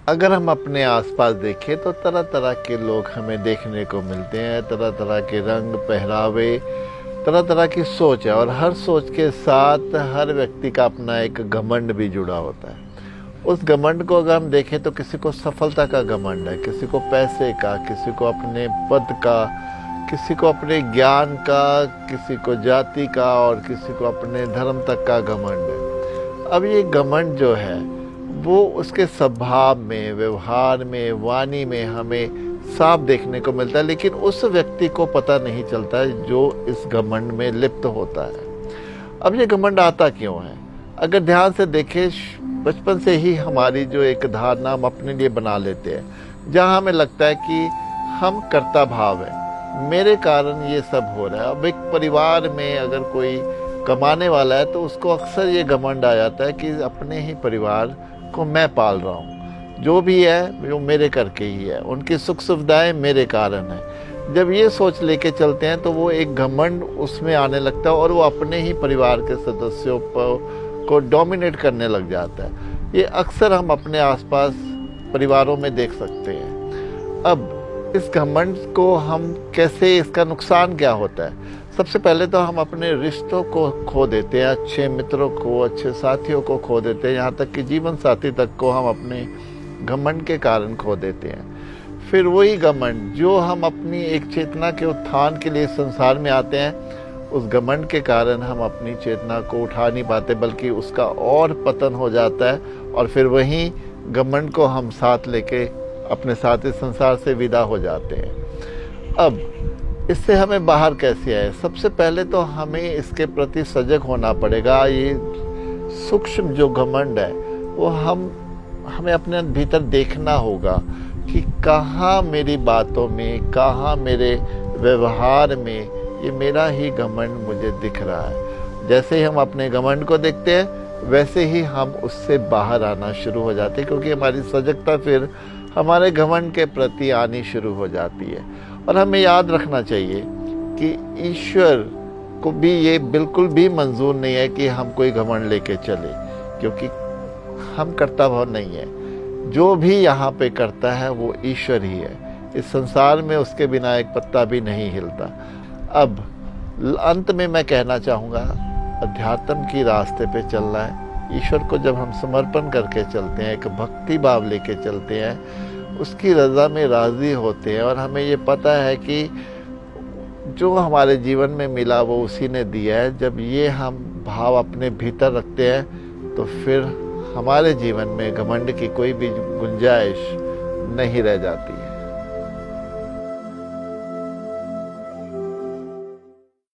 अगर हम अपने आसपास देखें तो तरह तरह के लोग हमें देखने को मिलते हैं, तरह तरह के रंग, पहरावे, तरह तरह की सोच है, और हर सोच के साथ हर व्यक्ति का अपना एक घमंड भी जुड़ा होता है। उस घमंड को अगर हम देखें तो किसी को सफलता का घमंड है, किसी को पैसे का, किसी को अपने पद का, किसी को अपने ज्ञान का, किसी को जाति का, और किसी को अपने धर्म तक का घमंड है। अब ये घमंड जो है वो उसके स्वभाव में, व्यवहार में, वाणी में हमें साफ देखने को मिलता है, लेकिन उस व्यक्ति को पता नहीं चलता है जो इस घमंड में लिप्त होता है। अब ये घमंड आता क्यों है? अगर ध्यान से देखें, बचपन से ही हमारी जो एक धारणा हम अपने लिए बना लेते हैं, जहाँ हमें लगता है कि हम कर्ता भाव है, मेरे कारण ये सब हो रहा है। अब एक परिवार में अगर कोई कमाने वाला है तो उसको अक्सर ये घमंड आ जाता है कि अपने ही परिवार को मैं पाल रहा हूँ, जो भी है वो मेरे करके ही है, उनकी सुख सुविधाएं मेरे कारण है। जब ये सोच लेके चलते हैं तो वो एक घमंड उसमें आने लगता है और वो अपने ही परिवार के सदस्यों को डोमिनेट करने लग जाता है। ये अक्सर हम अपने आसपास परिवारों में देख सकते हैं। अब इस घमंड को हम कैसे, इसका नुकसान क्या होता है? सबसे पहले तो हम अपने रिश्तों को खो देते हैं, अच्छे मित्रों को, अच्छे साथियों को खो देते हैं, यहाँ तक कि जीवन साथी तक को हम अपने घमंड के कारण खो देते हैं। फिर वही घमंड जो हम अपनी एक चेतना के उत्थान के लिए संसार में आते हैं, उस घमंड के कारण हम अपनी चेतना को उठा नहीं पाते, बल्कि उसका और पतन हो जाता है, और फिर वही घमंड को हम साथ लेके अपने साथ इस संसार से विदा हो जाते हैं। अब इससे हमें बाहर कैसे आए? सबसे पहले तो हमें इसके प्रति सजग होना पड़ेगा। ये सूक्ष्म जो घमंड है वो हमें अपने भीतर देखना होगा कि कहाँ मेरी बातों में, कहाँ मेरे व्यवहार में ये मेरा ही घमंड मुझे दिख रहा है। जैसे ही हम अपने घमंड को देखते हैं वैसे ही हम उससे बाहर आना शुरू हो जाते हैं, क्योंकि हमारी सजगता फिर हमारे घमंड के प्रति आनी शुरू हो जाती है। और हमें याद रखना चाहिए कि ईश्वर को भी ये बिल्कुल भी मंजूर नहीं है कि हम कोई घमंड लेके चले, क्योंकि हम कर्ता भाव नहीं है। जो भी यहाँ पे करता है वो ईश्वर ही है। इस संसार में उसके बिना एक पत्ता भी नहीं हिलता। अब अंत में मैं कहना चाहूँगा, अध्यात्म की रास्ते पे चलना है। ईश्वर को जब हम समर्पण करके चलते हैं, एक भक्ति भाव लेके चलते हैं, उसकी रज़ा में राज़ी होते हैं, और हमें ये पता है कि जो हमारे जीवन में मिला वो उसी ने दिया है, जब ये हम भाव अपने भीतर रखते हैं तो फिर हमारे जीवन में घमंड की कोई भी गुंजाइश नहीं रह जाती है।